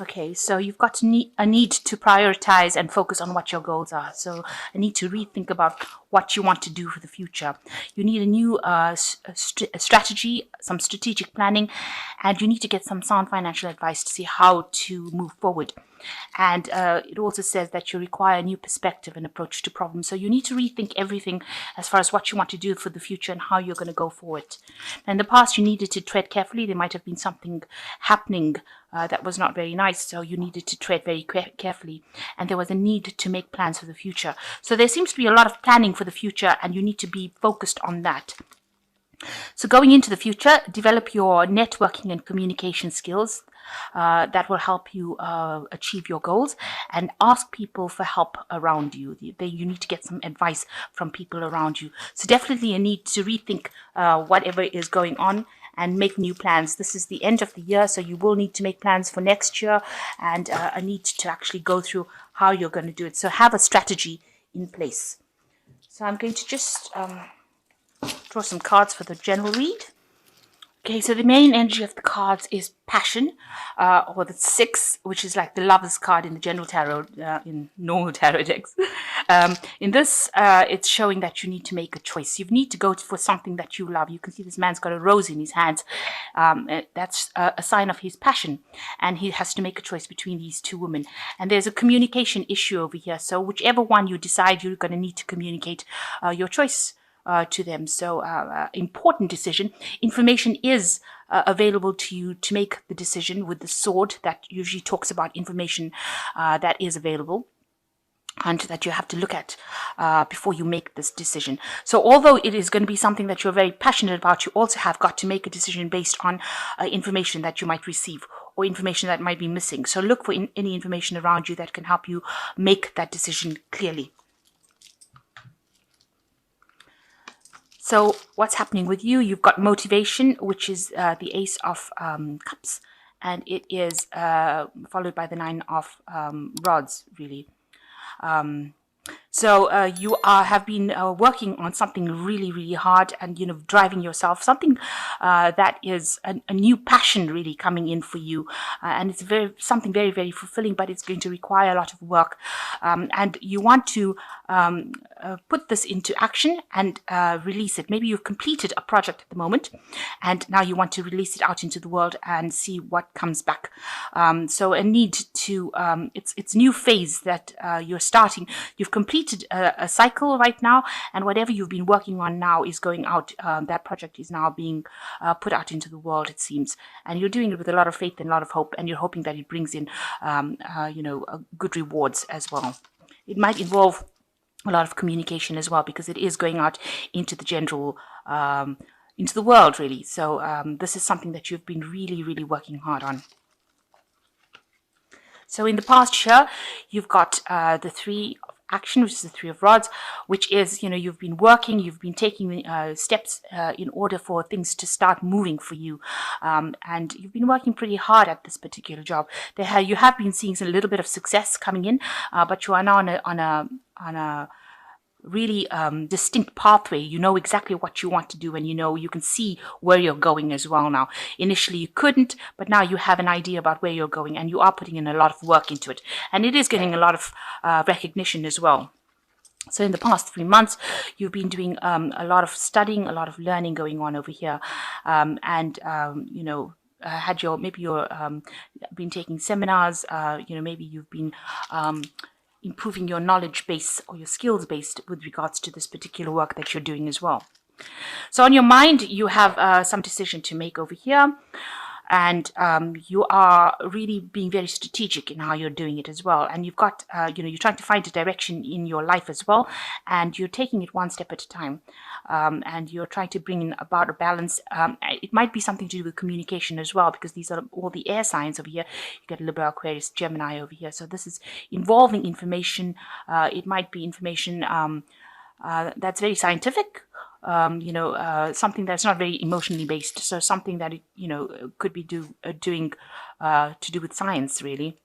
Okay, so you've got a need to prioritize and focus on what your goals are. So a need to rethink about what you want to do for the future. You need a new strategy, some strategic planning, and you need to get some sound financial advice to see how to move forward. And it also says that you require a new perspective and approach to problems. So you need to rethink everything as far as what you want to do for the future and how you're going to go forward. In the past, you needed to tread carefully. There might have been something happening that was not very nice, so you needed to tread very carefully. And there was a need to make plans for the future. So there seems to be a lot of planning for the future, and you need to be focused on that. So going into the future, develop your networking and communication skills. That will help you achieve your goals, and ask people for help around you. You need to get some advice from people around you. So definitely a need to rethink whatever is going on and make new plans. This is the end of the year, so you will need to make plans for next year, and a need to actually go through how you're going to do it. So have a strategy in place. So I'm going to just draw some cards for the general read. Okay, so the main energy of the cards is passion, or the 6, which is like the Lover's card in the general tarot, in normal tarot decks. In this, it's showing that you need to make a choice. You need to go for something that you love. You can see this man's got a rose in his hands. That's a sign of his passion, and he has to make a choice between these two women. And there's a communication issue over here. So whichever one you decide, you're going to need to communicate your choice to them. So important decision. Information is available to you to make the decision with the sword. That usually talks about information that is available and that you have to look at before you make this decision. So although it is going to be something that you're very passionate about, you also have got to make a decision based on information that you might receive or information that might be missing. So look for any information around you that can help you make that decision clearly. So what's happening with you? You've got motivation, which is the Ace of Cups, and it is followed by the 9 of Rods, really. So you have been working on something really, really hard, and driving yourself, something that is a new passion really coming in for you, and it's something very, very fulfilling, but it's going to require a lot of work, and you want to put this into action and release it. Maybe you've completed a project at the moment, and now you want to release it out into the world and see what comes back. So a need to it's new phase that you're starting. You've completed a cycle right now, and whatever you've been working on now is going out. That project is now being put out into the world, it seems, and you're doing it with a lot of faith and a lot of hope, and you're hoping that it brings in good rewards as well. It might involve a lot of communication as well, because it is going out into the general into the world, really. So this is something that you've been really, really working hard on. So in the past year, you've got the 3 of action, which is the 3 of Rods, which is, you've been working, you've been taking steps in order for things to start moving for you. And you've been working pretty hard at this particular job. You have been seeing a little bit of success coming in, but you are now on a really distinct pathway. You know exactly what you want to do, and you can see where you're going as well now. Initially you couldn't, but now you have an idea about where you're going, and you are putting in a lot of work into it, and it is getting a lot of recognition as well. So in the past 3 months, you've been doing a lot of studying, a lot of learning going on over here, maybe you're been taking seminars, maybe you've been improving your knowledge base or your skills based with regards to this particular work that you're doing as well. So on your mind, you have some decision to make over here, and you are really being very strategic in how you're doing it as well. And you've got, you're trying to find a direction in your life as well, and you're taking it one step at a time, and you're trying to bring in about a balance. It might be something to do with communication as well, because these are all the air signs over here. You get Libra, Aquarius, Gemini over here. So this is involving information. It might be information that's very scientific, something that's not very emotionally based. So something that could be doing to do with science, really.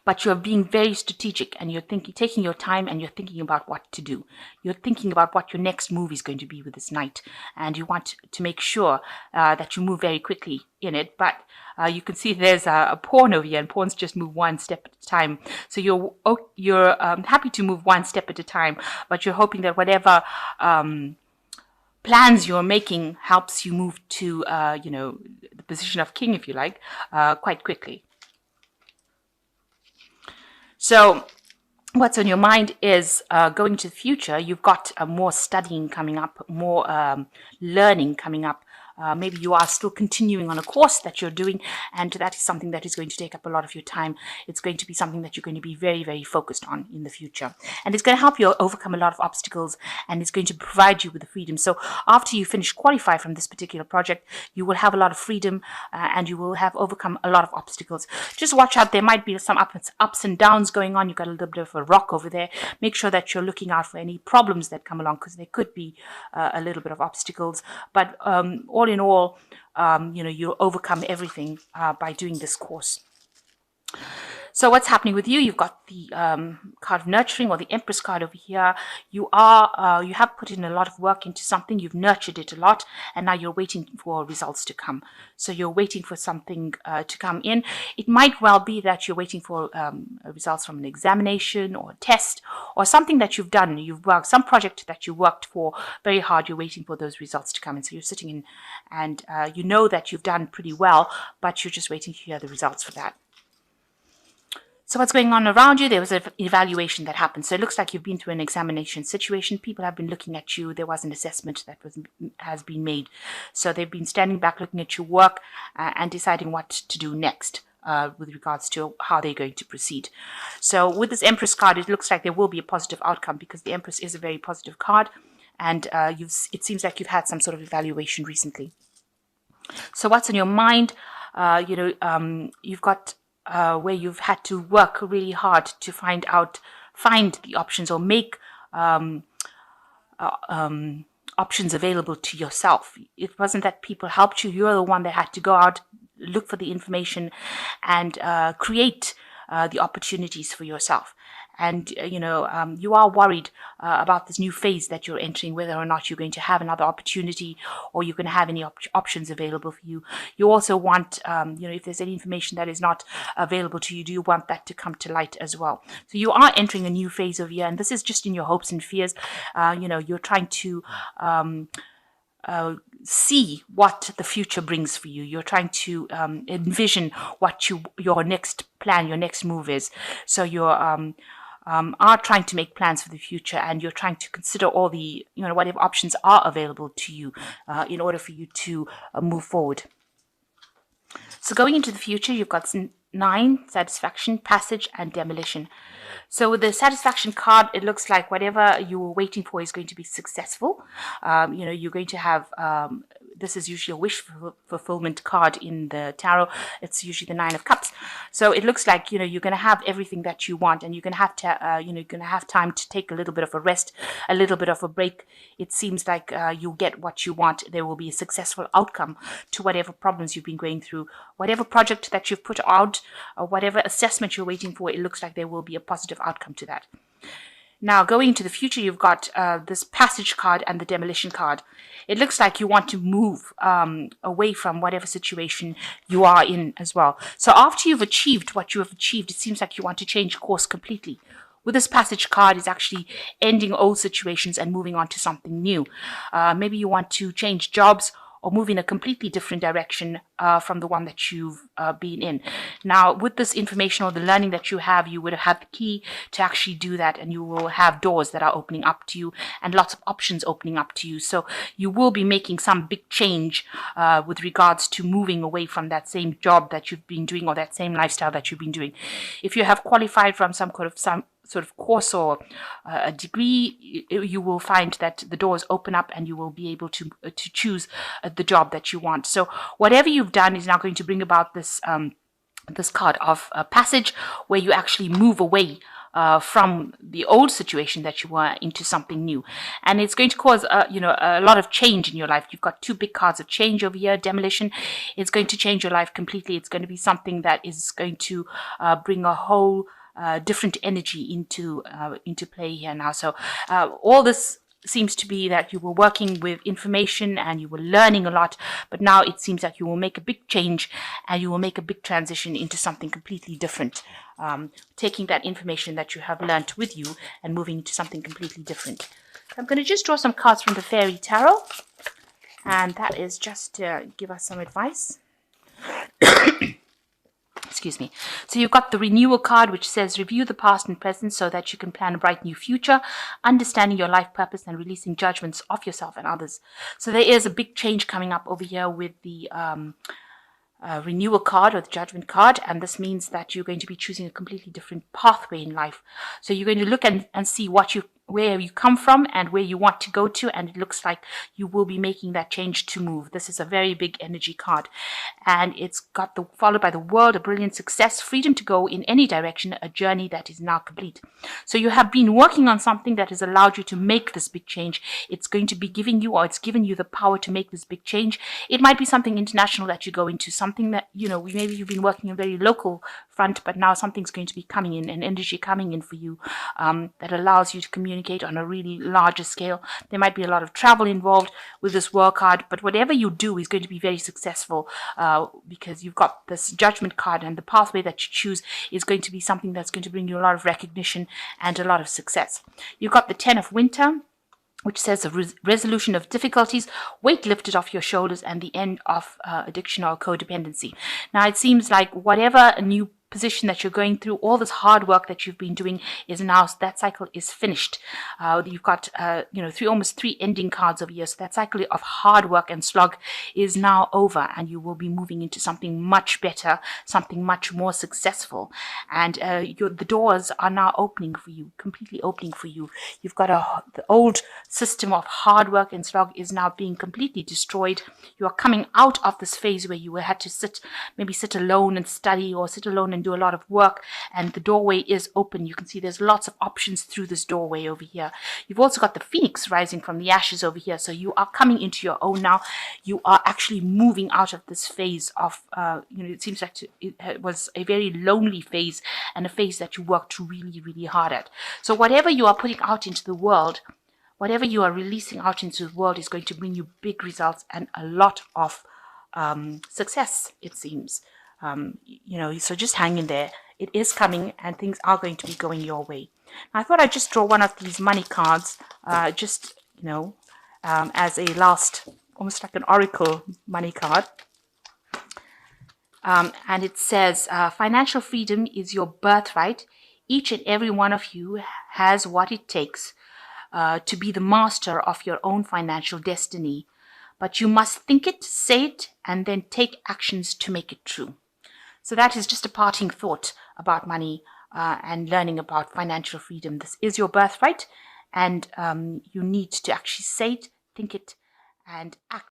But you're being very strategic, and you're taking your time, and you're thinking about what to do. You're thinking about what your next move is going to be with this knight, and you want to make sure that you move very quickly in it. But you can see there's a pawn over here, and pawns just move one step at a time. So you're happy to move one step at a time, but you're hoping that whatever plans you're making helps you move to the position of king, if you like, quite quickly. So what's on your mind is going to the future. You've got more studying coming up, more learning coming up. Maybe you are still continuing on a course that you're doing, and that is something that is going to take up a lot of your time. It's going to be something that you're going to be very, very focused on in the future. And it's going to help you overcome a lot of obstacles, and it's going to provide you with the freedom. So after you finish qualify from this particular project, you will have a lot of freedom, and you will have overcome a lot of obstacles. Just watch out. There might be some ups and downs going on. You've got a little bit of a rock over there. Make sure that you're looking out for any problems that come along, because there could be a little bit of obstacles. But all in all, you'll overcome everything by doing this course. So what's happening with you? You've got the card of nurturing, or the Empress card over here. You have put in a lot of work into something. You've nurtured it a lot, and now you're waiting for results to come. So you're waiting for something to come in. It might well be that you're waiting for results from an examination or a test, or something that you've done. You've worked some project that you worked for very hard. You're waiting for those results to come in. So you're sitting in, and you know that you've done pretty well, but you're just waiting to hear the results for that. So what's going on around you? There was an evaluation that happened. So it looks like you've been through an examination situation. People have been looking at you. There was an assessment that has been made. So they've been standing back, looking at your work, and deciding what to do next with regards to how they're going to proceed. So with this Empress card, it looks like there will be a positive outcome, because the Empress is a very positive card, and it seems like you've had some sort of evaluation recently. So what's on your mind? You've got where you've had to work really hard to find the options, or make options available to yourself. It wasn't that people helped you. You're the one that had to go out, look for the information, and create the opportunities for yourself. And, you are worried about this new phase that you're entering, whether or not you're going to have another opportunity, or you're going to have any options available for you. You also want, if there's any information that is not available to you, do you want that to come to light as well? So you are entering a new phase of year, and this is just in your hopes and fears. You're trying to see what the future brings for you. You're trying to envision what your next plan, your next move is. So you're are trying to make plans for the future, and you're trying to consider all the, whatever options are available to you in order for you to move forward. So going into the future, you've got 9, satisfaction, passage, and demolition. So with the satisfaction card, it looks like whatever you were waiting for is going to be successful. You're going to have, this is usually a wish fulfillment card in the tarot. It's usually the 9 of Cups. So it looks like, you're going to have everything that you want, and you're going to have to, you're going to have time to take a little bit of a rest, a little bit of a break. It seems like you'll get what you want. There will be a successful outcome to whatever problems you've been going through. Whatever project that you've put out, or whatever assessment you're waiting for, it looks like there will be a positive outcome to that. Now, going into the future, you've got this passage card and the demolition card. It looks like you want to move away from whatever situation you are in as well. So after you've achieved what you have achieved, it seems like you want to change course completely. With this passage card, it's actually ending old situations and moving on to something new. Maybe you want to change jobs, or move in a completely different direction from the one that you've been in. Now, with this information or the learning that you have, you would have had the key to actually do that, and you will have doors that are opening up to you and lots of options opening up to you. So you will be making some big change with regards to moving away from that same job that you've been doing, or that same lifestyle that you've been doing. If you have qualified from some sort of course or a degree, you will find that the doors open up, and you will be able to choose the job that you want. So whatever you've done is now going to bring about this this card of passage, where you actually move away from the old situation that you were into something new, and it's going to cause a lot of change in your life. You've got two big cards of change over here. Demolition. It's going to change your life completely. It's going to be something that is going to bring a whole different energy into play here now. So all this seems to be that you were working with information and you were learning a lot, but now it seems that you will make a big change and you will make a big transition into something completely different, taking that information that you have learned with you and moving into something completely different. I'm going to just draw some cards from the Fairy Tarot, and that is just to give us some advice. Excuse me. So you've got the renewal card, which says review the past and present so that you can plan a bright new future, understanding your life purpose and releasing judgments of yourself and others. So there is a big change coming up over here with the renewal card or the judgment card, and this means that you're going to be choosing a completely different pathway in life. So you're going to look and see where you come from and where you want to go to, and it looks like you will be making that change to move. This is a very big energy card, and it's got followed by the world, a brilliant success, freedom to go in any direction, a journey that is now complete. So you have been working on something that has allowed you to make this big change. It's going to be giving you, or it's given you the power to make this big change. It might be something international that you go into, something that, maybe you've been working a very local front, but now something's going to be coming in, an energy coming in for you that allows you to communicate on a really larger scale. There might be a lot of travel involved with this world card, but whatever you do is going to be very successful because you've got this judgment card, and the pathway that you choose is going to be something that's going to bring you a lot of recognition and a lot of success. You've got the 10 of Winter, which says a resolution of difficulties, weight lifted off your shoulders, and the end of addiction or codependency. Now, it seems like whatever new position that you're going through, all this hard work that you've been doing is now, that cycle is finished. You've got almost three ending cards over here, so that cycle of hard work and slog is now over, and you will be moving into something much better, something much more successful, and the doors are now opening for you, completely opening for you. You've got the old system of hard work and slog is now being completely destroyed. You are coming out of this phase where you had to sit alone and study, or sit alone and do a lot of work, and the doorway is open. You can see there's lots of options through this doorway over here. You've also got the phoenix rising from the ashes over here, so you are coming into your own now. You are actually moving out of this phase of it seems like it was a very lonely phase, and a phase that you worked really, really hard at. So whatever you are putting out into the world, whatever you are releasing out into the world, is going to bring you big results and a lot of success, it seems. So just hang in there. It is coming, and things are going to be going your way. Now, I thought I'd just draw one of these money cards, as a last, almost like an oracle money card. And it says, financial freedom is your birthright. Each and every one of you has what it takes to be the master of your own financial destiny. But you must think it, say it, and then take actions to make it true. So that is just a parting thought about money and learning about financial freedom. This is your birthright, and you need to actually say it, think it, and act